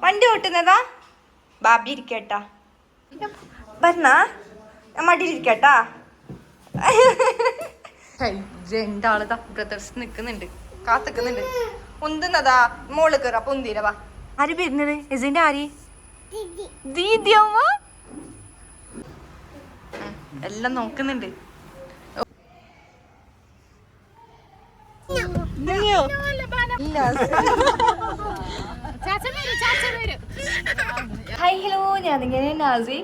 വണ്ടി ഓട്ടുന്നതാ? ബാബി ഇരിക്കട്ടാ, പറഞ്ഞ മടിയിലിരിക്കട്ടാ. രണ്ടാളതാ ബ്രദേഴ്സ് നിക്കുന്നുണ്ട്, കാത്തിക്കുന്നുണ്ട്. ഉന്തുന്നതാ മോള് കയറ അപ്പൊ ഉന്തിരവാ. ആര് വരുന്നത്? എസിന്റെ ആര്? ദീദിയമ്മ എല്ലാം നോക്കുന്നുണ്ട്. ഹായ് ഹലോ, ഞാനിങ്ങനെ നാസി.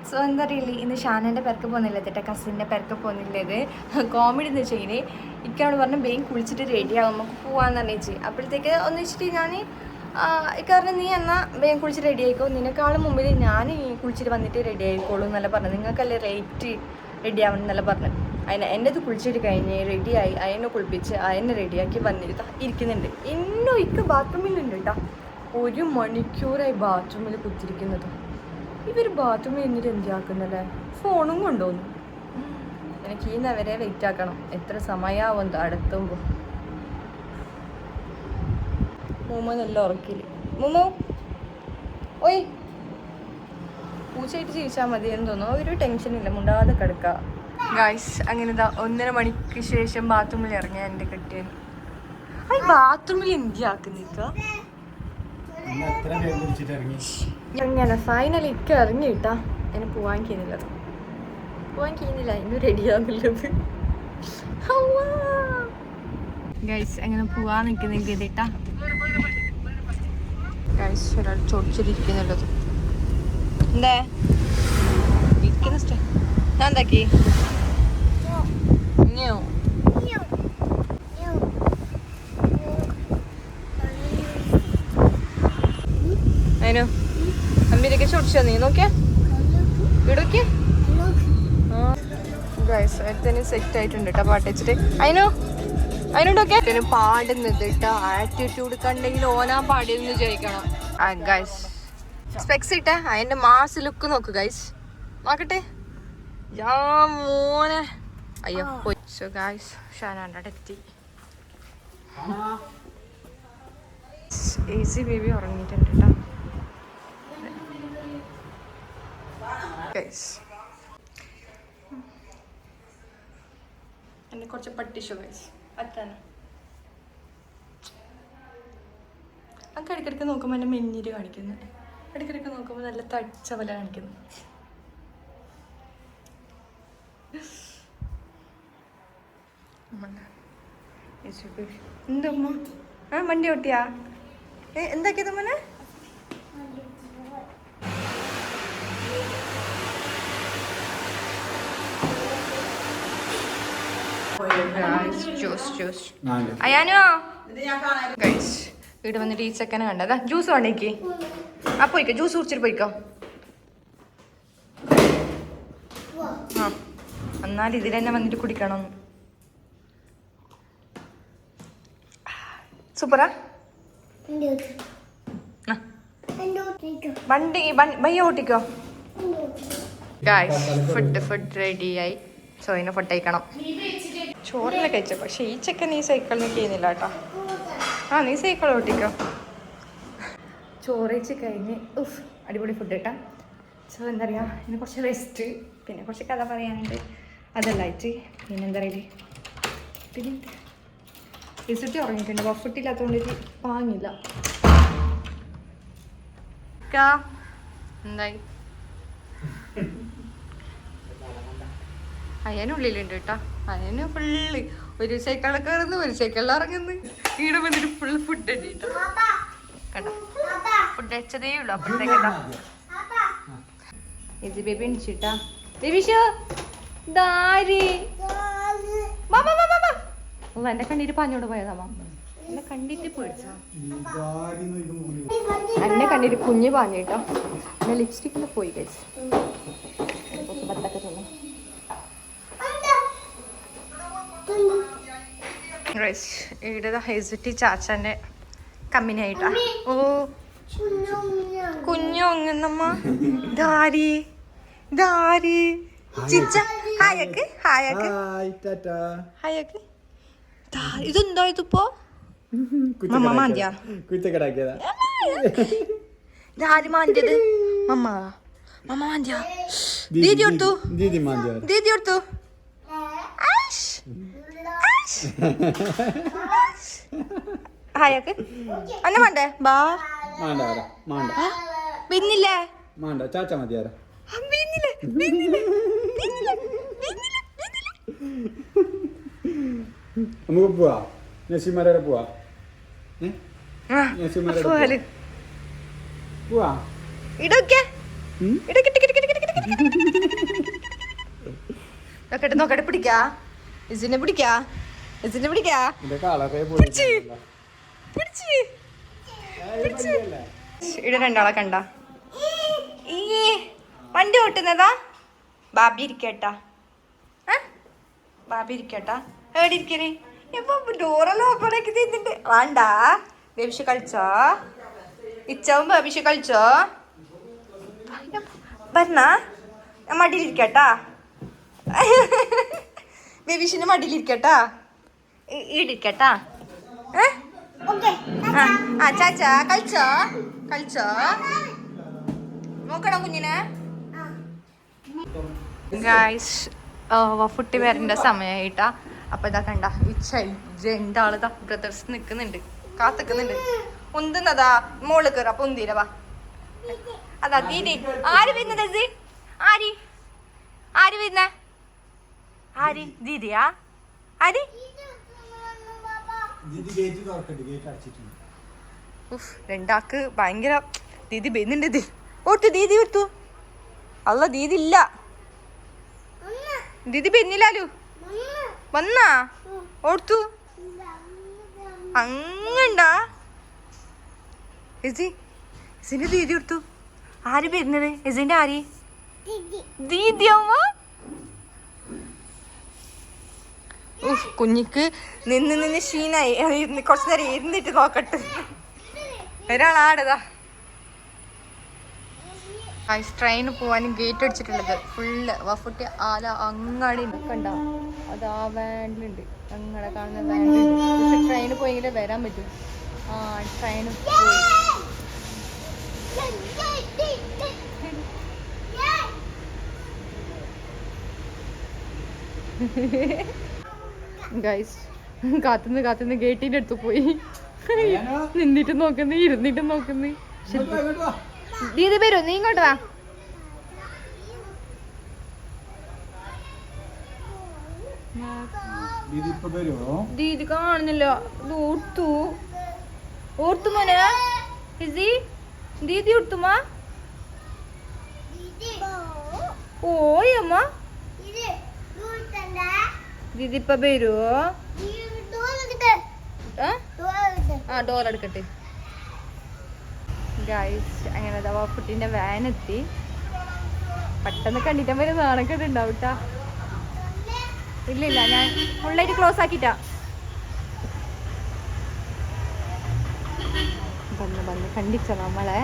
സോ എന്താ അറിയില്ലേ, ഇന്ന് ഷാനൻ്റെ പെരക്ക് പോകുന്നില്ല, തെറ്റ കസിൻ്റെ പെരക്ക് പോകുന്നില്ലത്. കോമഡി എന്ന് വെച്ചാൽ ഇക്കോട് പറഞ്ഞ് ബേം കുളിച്ചിട്ട് റെഡി ആകും, നമുക്ക് പോവാന്ന് പറഞ്ഞേച്ച്. അപ്പോഴത്തേക്ക് ഒന്ന് വെച്ചിട്ട് ഞാൻ ഇക്കാരണം നീ എന്നാൽ ബേം കുളിച്ച് റെഡി ആയിക്കോ, നിനക്കാളും മുമ്പിൽ ഞാൻ കുളിച്ചിട്ട് വന്നിട്ട് റെഡി ആയിക്കോളൂ എന്നല്ല പറഞ്ഞു. നിങ്ങൾക്കല്ലേ റേറ്റ് റെഡി ആവണം എന്നല്ല പറഞ്ഞു. അതിനെ എൻ്റെ അത് കുളിച്ചിട്ട് കഴിഞ്ഞ് റെഡിയായി, അതിനെ കുളിപ്പിച്ച് അതിനെ റെഡിയാക്കി വന്നിട്ട് ഇരിക്കുന്നുണ്ട്. ഇന്നും ഇക്ക് ബാത്റൂമിലുണ്ട് കേട്ടോ. 1 മണിക്കൂറായി ബാത്റൂമിൽ കുത്തിരിക്കുന്നത്. ഇവർ ബാത്റൂമിൽ എന്നിട്ട് എന്തിയാക്കുന്നല്ലേ? ഫോണും കൊണ്ടുപോകുന്നു. എനിക്ക് ഈ നവരെ വെയിറ്റ് ആക്കണം, എത്ര സമയമാവും അടുത്തുമ്പോൾ. മൂമ്മ നല്ല ഉറക്കില്ല. മൂമ്മോ ഓയ്, പൂച്ചയായിട്ട് ജീവിച്ചാൽ മതി എന്ന് തോന്നുന്നു. ഒരു ടെൻഷനില്ല, മുണ്ടാതെ കിടക്കുക. ഗായ്സ് അങ്ങനെ 1.5 മണിക്ക് ശേഷം ബാത്റൂമിൽ ഇറങ്ങിയ എൻ്റെ കെട്ടിയൻ. ഈ ബാത്റൂമിൽ എന്തിയാക്കുന്നിക്ക? അങ്ങനെ ഫൈനലി ഇക്ക ഇറങ്ങി കിട്ടാ. എന്നെ പോവാൻ കഴിയുന്നില്ല, ഇന്നും റെഡിയാകുന്നില്ലത്. ഗൈസ് അങ്ങനെ പോവാൻ നിൽക്കുന്നിട്ടാ. ഗൈസ് ഒരാൾ ചൊടിച്ചിരിക്കുന്നുള്ളത് എന്തേ ഇരിക്കുന്ന സ്റ്റേ. ഞാൻ എന്താക്കി അതിനോ അമ്പിരൊക്കെ ചൊടിച്ചോ? നീ നോക്കിയാ ഇവിടൊക്കെ ഗൈസ് അടുത്തന്നെ സെറ്റ് ആയിട്ടുണ്ട് കേട്ടോ. പാട്ട് വെച്ചിട്ട് അതിനോടൊക്കെ പാടുന്നത് കേട്ടോ. ആറ്റിറ്റ്യൂഡ് കണ്ടെങ്കിൽ ഓനാ പാടിയെന്ന് വിചാരിക്കണം. ഗൈസ് സ്പെക്സ് ഇട്ടേ അതിന്റെ മാസ് ലുക്ക് നോക്ക് ഗൈസ്, നോക്കട്ടെ. മോനെ അയ്യോ പോയി. സോ ഗൈസ് ഷാനാൻ്റെ എത്തി. ഈസി ബേബി ഉറങ്ങിയിട്ടുണ്ട് കേട്ടോ. ഗൈസ് എന്നെ കുറച്ച് പട്ടിഷോ ഗൈസ് അറ്റാണ്. അതൊക്കെ ഇടയ്ക്കിടയ്ക്ക് നോക്കുമ്പോൾ എൻ്റെ മെന്നീര് കാണിക്കുന്നത്, ഇടയ്ക്കിടയ്ക്ക് നോക്കുമ്പോൾ നല്ല തടിച്ച പോലെ കാണിക്കുന്നു. എന്തമ്മ വണ്ടി ഓട്ടിയാ? എന്താക്കിയത് മോനെ? അയ്യാനോ ഗൈസ് വീട് വന്നിട്ട് ഈ ചെക്കനെ കണ്ടതാ. ജ്യൂസ് വേണ്ടേക്ക്? ആ പോയിക്കോ, ജ്യൂസ് കുടിച്ചിട്ട് പോയിക്കോ. ആ എന്നാലും ഇതിൽ തന്നെ വന്നിട്ട് കുടിക്കണം. സൂപ്പറാ. വണ്ടി ബയ്യ ഓട്ടിക്കോ. ഗൈസ് ഫുഡ് റെഡിയായി. സോ ഇതിനെ ഫുഡ് കഴിക്കണം. ചോറിനെ കഴിച്ചോ, പക്ഷെ ഈ ചെക്കൻ ഈ സൈക്കിളിന് ചെയ്യുന്നില്ല കേട്ടോ. ആ നീ സൈക്കിൾ ഓട്ടിക്കോ. ചോറ് കഴിച്ച് കഴിഞ്ഞ് അടിപൊളി ഫുഡ് കിട്ടാം. സോ എന്താ പറയുക, ഇനി കുറച്ച് റെസ്റ്റ്, പിന്നെ കുറച്ച് കഥ പറയാനുണ്ട്, അതെല്ലായിട്ട്. പിന്നെ എന്താ പറയുക, പിന്നെ റിസൾട്ട് ഉറങ്ങിയിട്ടുണ്ട്. വഫുട്ടില്ലാത്തതുകൊണ്ട് വാങ്ങില്ല. എന്തായി അയ്യനുള്ളിലുണ്ട് കേട്ടോ. അയ്യന് ഫുള്ള് ഒരു സൈക്കിളിൽ കയറുന്നു, ഒരു സൈക്കിളിൽ ഇറങ്ങുന്നു. ഈടെ വന്നിട്ട് ഫുൾ ഫുഡ് ഉണ്ട് കേട്ടോ. കേട്ടോ ഫുഡ് വെച്ചതേ ഉള്ളു അപ്പോഴത്തേക്കാ. ഇത് ബേബി എണിച്ചിട്ടാ. ബേബിഷോ എന്നെ കണ്ടിട്ട് പാഞ്ഞോട് പോയതാ. എന്നെ കണ്ടിട്ട് പേടിച്ചാ, എന്നെ കണ്ടിട്ട് കുഞ്ഞ് പാഞ്ഞു കേട്ടോ. എന്നെ ലിപ്സ്റ്റിക്കിൽ പോയി കഴിച്ചു. കുറച്ച് ബത്തൊക്കെ തോന്നുന്നു. ഇവിടെ ഹൈസുട്ടി ചാച്ചാന്റെ കമ്പനിയായിട്ടാ. ഓ കുഞ്ഞു ഒങ്ങുന്നമ്മ ധാരി ചിച്ച ഹായക്ക് ഹായക്ക് ഹായക്ക്. ഇതെന്താ ഇതിപ്പോ? മമ്മ മാന്തിയാ ഇതാര് മാന്റിയത്? മമ്മ മമ്മ മാന്തിയാ? ദീദി കൊടുത്തു, ദീദി കൊടുത്തു. ഹായക്ക് അന്നെ വേണ്ടേ? ബാ പിന്നില്ലേ? ചാച്ച മതിയാരാ നമുക്ക് പോവാ? നസീമാരെ പോവാ? പോവാ? ഇടൊക്കെ നോക്കട്ടെ, പിടിക്കാ ഇസിനെ പിടിക്കാ, ഇസിനെ പിടിക്കാ. ഇവിടെ രണ്ടാളെ കണ്ട ഈ വണ്ടി ഓട്ടുന്നതാ? ബാബി ഇരിക്കട്ടാ, ബാബി ഇരിക്കട്ടാ. എവിടെ ഇരിക്കണേ? ഇപ്പൊ ഡോറെല്ലാം ഓപ്പൺ ആക്കി തന്നിട്ട് വേണ്ട. ബേബിഷ കളിച്ചോ? ഇച്ചാവും ബേബിഷ കളിച്ചോ? പറഞ്ഞ മടിയിലിരിക്കട്ടാ, ബേബീഷിന്റെ മടിയിലിരിക്കട്ടാ, ഈടിരിക്കട്ടാ. ആ ചാച്ചാ കളിച്ചോ? കളിച്ചോ? നോക്കണം കുഞ്ഞിനെ. ഗായ്സ് വഫുട്ടി വരേണ്ട സമയമായിട്ടാ. അപ്പൊ ഇതാ കണ്ട രണ്ടാളിതാ ബ്രദേഴ്സ് നിക്കുന്നുണ്ട്, കാത്തിക്കുന്നുണ്ട്. ഉന്തുന്നതാ മോള് കയറ. അപ്പൊ ഉന്തിരവാ. അതാ ദീദി. ആര് വരുന്നത്? ആര് ആര് വരുന്ന? ആര്? ദീദിയാ? ആര്? രണ്ടാക്ക് ഭയങ്കര ദീദി വരുന്നുണ്ട്. ഓർത്തു ദീദി ഓർത്തു. അല്ല ദീദി ഇല്ല, ദീദി വരുന്നില്ലാലു. വന്നാ ഓർത്തു അങ്ങണ്ടാ എസിന്റെ ദീദി ഓർത്തു. ആര് വരുന്നത്? എസിന്റെ ആര്? ദീദി അമ്മ. കുഞ്ഞിക്ക് നിന്ന് നിന്ന് ക്ഷീണായി. കുറച്ചു നേരം ഇരുന്നിട്ട് നോക്കട്ടെ. ഒരാളാടതാ ട്രെയിന് പോവാനും ഗേറ്റ് അടിച്ചിട്ടുള്ളത് ഫുള്ള് വഫുട്ടി ആല അങ്ങാടി കണ്ട. അതാ വാൻഡുണ്ട്, അങ്ങനെ കാണുന്ന വാൻഡുണ്ട്. പക്ഷെ ട്രെയിന് പോയെങ്കിലേ വരാൻ പറ്റും. ആ ട്രെയിന് പോയി. ഗൈസ് കാത്തുനിന്ന് ഗേറ്റിന്റെ അടുത്ത് പോയി നിന്നിട്ട് നോക്കുന്നു, ഇരുന്നിട്ട് നോക്കുന്നു. ദീദി വരൂ, നീ ഇങ്ങോട്ട് വാ. ദീദി കാണുന്നില്ല. ഓർത്തു ഓർത്തു മോനെ. ദീദി ഓർത്തുമാ? ഓയമ്മ ദീദി ഇപ്പൊ വരുവോ? ആ ഡോർ എടുക്കട്ടെ. ഗൈസ് അങ്ങനെ വഫുട്ടിന്റെ വാൻ എത്തി. പെട്ടെന്ന് കണ്ടിട്ടാ വരെ നാണൊക്കെ ഉണ്ടാവൂട്ടാ. ഇല്ല ഞാൻ ഫുള്ളായിട്ട് ക്ലോസ് ആക്കിട്ടാ. വന്ന് കണ്ടിച്ചോ നമ്മളെ.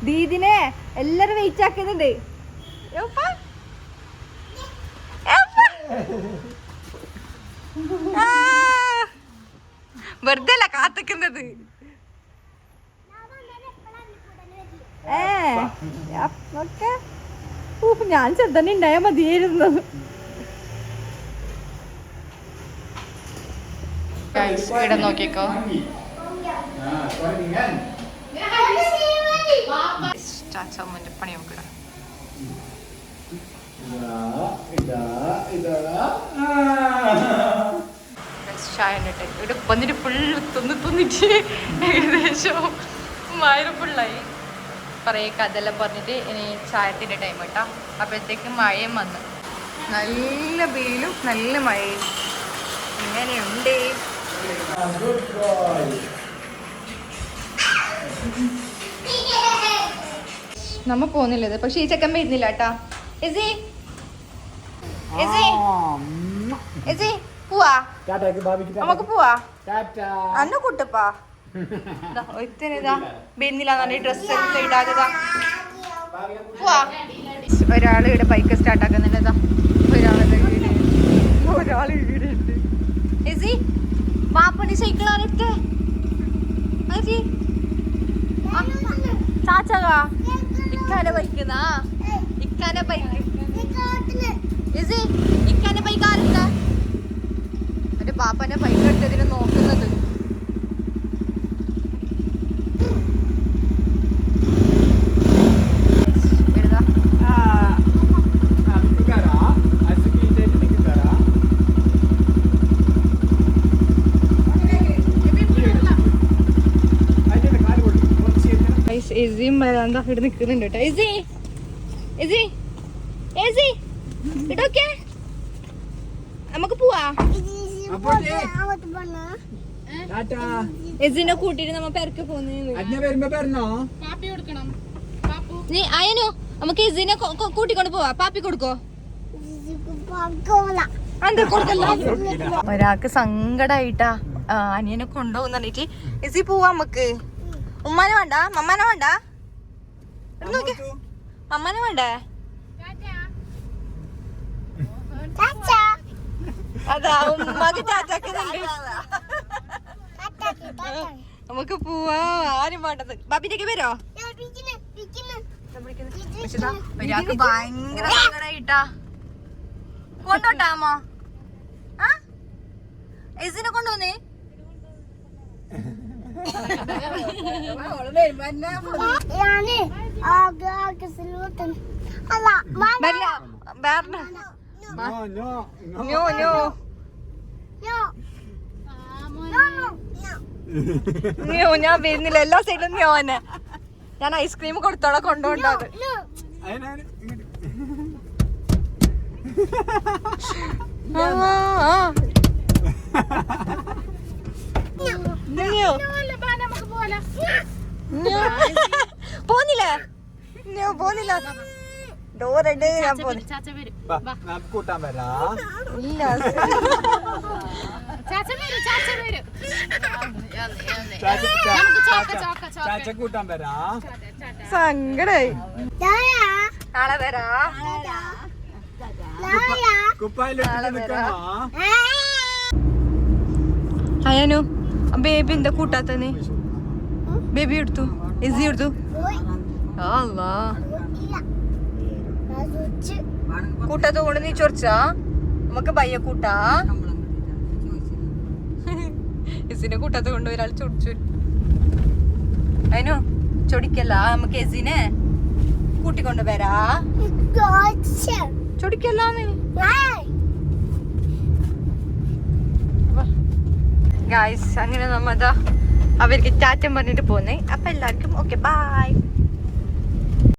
ദീദിനെ എല്ലാരും വെയിറ്റ് ആക്കുന്നുണ്ട്. വെറുതെ അല്ല കാത്തിക്കുന്നത്. ഞാൻ ചെറുതന്നെ ഉണ്ടായാ മതിയായിരുന്നു. ഇവിടെ നോക്കിക്കോ. ചാച്ചാമ്മന്റെ പണി നോക്കിട. ഇവിടെ വന്നിട്ട് ഫുള്ള് തിന്നിട്ട് ഏകദേശം മഴ ഫുള്ളായി. കുറേ കഥയെല്ലാം പറഞ്ഞിട്ട് ഇനി ചായത്തിന്റെ ടൈം കേട്ടാ. അപ്പോഴത്തേക്ക് മഴയും വന്നു. നല്ല വെയിലും നല്ല മഴയും ഇങ്ങനെയുണ്ട്. നമ്മ പോകുന്നില്ലത്, പക്ഷെ ഈ ചെക്കൻ വരുന്നില്ല കേട്ടാ. പോവാ നമുക്ക് പോവാ. അന്ന കൂട്ടപ്പാ ഒരുത്തനിതാ വരുന്നില്ല ഡ്രസ് ഇടാതെതാ. പോവാ. ഒരാള് ഇവിടെ ബൈക്ക് സ്റ്റാർട്ട് ആക്കുന്നുണ്ടതാ. ഒരാള് വീടുണ്ട്. വാ പാപ്പന്റെ സൈക്കിളാണിട്ട് ചാച്ചകാ ഇക്കാനെ ബൈക്കുന്ന ഇക്കാനെ ബൈക്ക് ഇക്കാനെ ബൈക്ക് ആരെടുത്ത എന്റെ പാപ്പന്റെ ബൈക്ക് എടുത്തതിന് നോക്കുന്നത് എസിയും വരാന്താ ഇവിടെ നിക്കുന്നുണ്ട് കേട്ടോ എസി എസി എസി ഇടോക്കെ നമുക്ക് പോവാ എസിനെ കൂട്ടിട്ട് നമ്മ പെരക്ക് പോന്നു നീ അയനു നമുക്ക് എസിനെ കൂട്ടിക്കൊണ്ട് പോവാ പാപ്പി കൊടുക്കോ ഒരാൾക്ക് സങ്കടായിട്ടാ അനിയനെ കൊണ്ടുപോകുന്ന പറഞ്ഞിട്ട് എസി പോവാ നമുക്ക് ഉമ്മാനെ വേണ്ട മമ്മാനെ വേണ്ട നോക്കി മമ്മാനെ വേണ്ടേ അതാ ഉമ്മക്ക് ചാച്ചാക്കുന്നുണ്ട് നമുക്ക് പോവാ ആരും വേണ്ടത് ബാബിന്റെ വരോ ഒരാൾക്ക് ഭയങ്കര സങ്കടായിട്ടാ കൊണ്ടോട്ടാമോ ആ എസിനെ കൊണ്ടുപോന്നേ ഞാൻ വരുന്നില്ല എല്ലാ സൈഡിലും ഞാൻ ഐസ്ക്രീം കൊടുത്തോളാം കൊണ്ടുപോണ്ടാത് പോന്നില്ലേ പോന്നില്ല ഡോറുണ്ട് ഞാൻ കൂട്ടാൻ വരാ ഇല്ല ചാച്ച കൂട്ടാൻ വരാ സങ്കടായി നാളെ വരാ അയ്യനു ബേബി എന്താ കൂട്ടാത്തന്നെ ബേബി എടുത്തു എസി എടുത്തു അല്ലാ കൂട്ടാത്ത കൊണ്ട് നീ ചൊറിച്ചാ നമുക്ക് ബയ്യ കൂട്ടാ എസിനെ കൂട്ടാത്ത കൊണ്ട് ഒരാൾ ചൊടിച്ചു അതിനു ചൊടിക്കല്ല നമുക്ക് എസിനെ കൂട്ടിക്കൊണ്ട് വരാ ചൊടിക്കല്ലാന്ന് ഗായ്സ് അങ്ങനെ നമ്മതാ അവർക്ക് ടാറ്റം പറഞ്ഞിട്ട് പോന്നേ അപ്പൊ എല്ലാവർക്കും ഓക്കെ ബൈ.